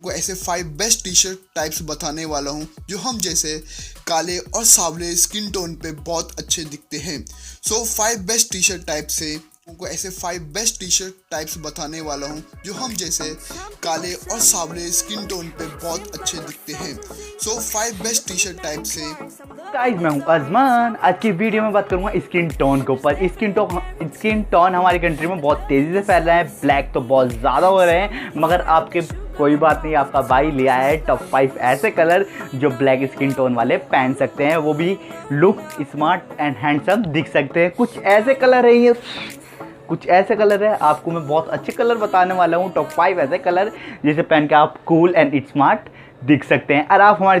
को ऐसे 5 best T shirt types बताने वाला हूँ जो हम जैसे काले और सांवले स्किन टोन पे बहुत अच्छे दिखते हैं। सो 5 बेस्ट टी शर्ट टाइप से को ऐसे 5 बेस्ट टी शर्ट टाइप्स बताने वाला हूँ जो हम जैसे काले और सांवले स्किन टोन पे बहुत अच्छे दिखते हैं। सो 5 बेस्ट टी शर्ट टाइप से गाइस मैं हूं अजमान। आज की वीडियो में बात करूंगा स्किन टोन के ऊपर। स्किन टोन हमारी कंट्री में बहुत तेज़ी से फैल रहा है। ब्लैक तो बहुत ज़्यादा हो रहे हैं, मगर आपके कोई बात नहीं, आपका भाई ले आया है टॉप 5 ऐसे कलर जो ब्लैक स्किन टोन वाले पहन सकते हैं, वो भी लुक स्मार्ट एंड हैंडसम दिख सकते हैं। कुछ ऐसे कलर है, ये कुछ ऐसे कलर है, आपको मैं बहुत अच्छे कलर बताने वाला हूँ। टॉप 5 ऐसे कलर जिसे पहन के आप कूल एंड स्मार्ट दिख सकते हैं। अगर आप हमारे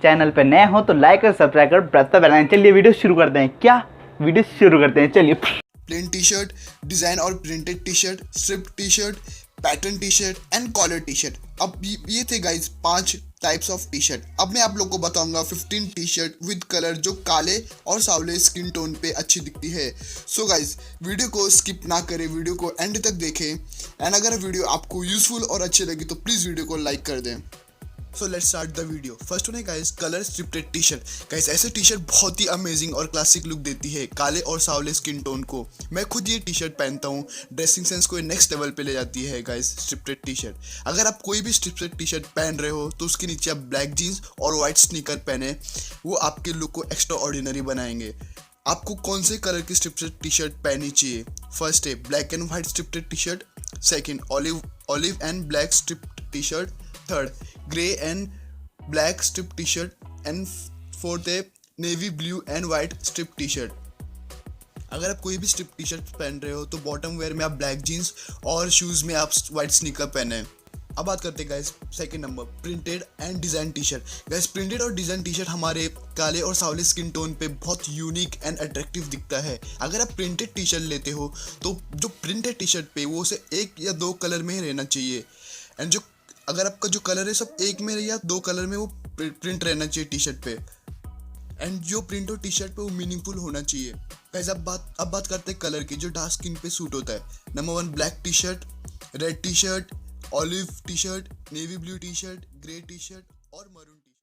चैनल पर नए हो तो लाइक और सब्सक्राइब कर बरकत बनाएं। चलिए वीडियो शुरू करते हैं। वीडियो शुरू करते हैं, चलिए। प्लेन टी शर्ट, डिज़ाइन और printed T shirt, strip T shirt, pattern T shirt and collar T shirt. अब ये थे guys 5 types of T shirt. अब मैं आप लोग को बताऊंगा 15 टी शर्ट विद कलर जो काले और सांवले स्किन टोन पे अच्छी दिखती है। सो गाइज वीडियो को स्किप ना करें, वीडियो को एंड तक देखें एंड अगर वीडियो आपको यूजफुल और अच्छी लगी तो प्लीज़ वीडियो को लाइक कर दें। So let's start the video. First one है guys colour striped T shirt. Guys ऐसे टी शर्ट बहुत ही अमेजिंग और क्लासिक लुक देती है काले और सांवले स्किन टोन को। मैं खुद ये टी शर्ट पहनता हूँ, ड्रेसिंग सेंस को नेक्स्ट लेवल पे ले जाती है गाइस स्ट्रिप्टेड टी शर्ट। अगर आप कोई भी स्ट्रिप्टेड टी शर्ट पहन रहे हो तो उसके नीचे आप ब्लैक जीन्स और वाइट स्नीकर पहने, वो आपके लुक को एक्स्ट्रा ऑर्डिनरी बनाएंगे। आपको कौन से कलर की स्ट्रिप्टेड टी शर्ट पहननी चाहिए? फर्स्ट है black and white striped T shirt, second olive and black striped T shirt, third grey and black stripe T shirt and fourth है navy blue and white stripe T shirt. अगर आप कोई भी strip T shirt पहन रहे हो तो bottom wear में आप ब्लैक जीन्स और शूज़ में आप वाइट स्नीकर पहने। अब बात करते हैं guys second number printed and design T shirt. Guys printed और डिज़ाइन टी शर्ट हमारे काले और सांवले स्किन टोन पे बहुत यूनिक एंड अट्रैक्टिव दिखता है। अगर आप प्रिंटेड टी शर्ट लेते हो तो जो प्रिंटेड टी शर्ट पे वो उसे 1 या 2 कलर में ही रहना चाहिए एंड जो अगर आपका जो कलर है सब 1 में या 2 कलर में वो प्रिंट रहना चाहिए टी शर्ट पे एंड जो प्रिंट हो टी शर्ट पे वो मीनिंगफुल होना चाहिए। गाइस अब बात करते हैं कलर की जो डार्क स्किन पे सूट होता है। Number 1 black T shirt, red T shirt, olive T shirt, navy blue T shirt, grey T shirt और मरून।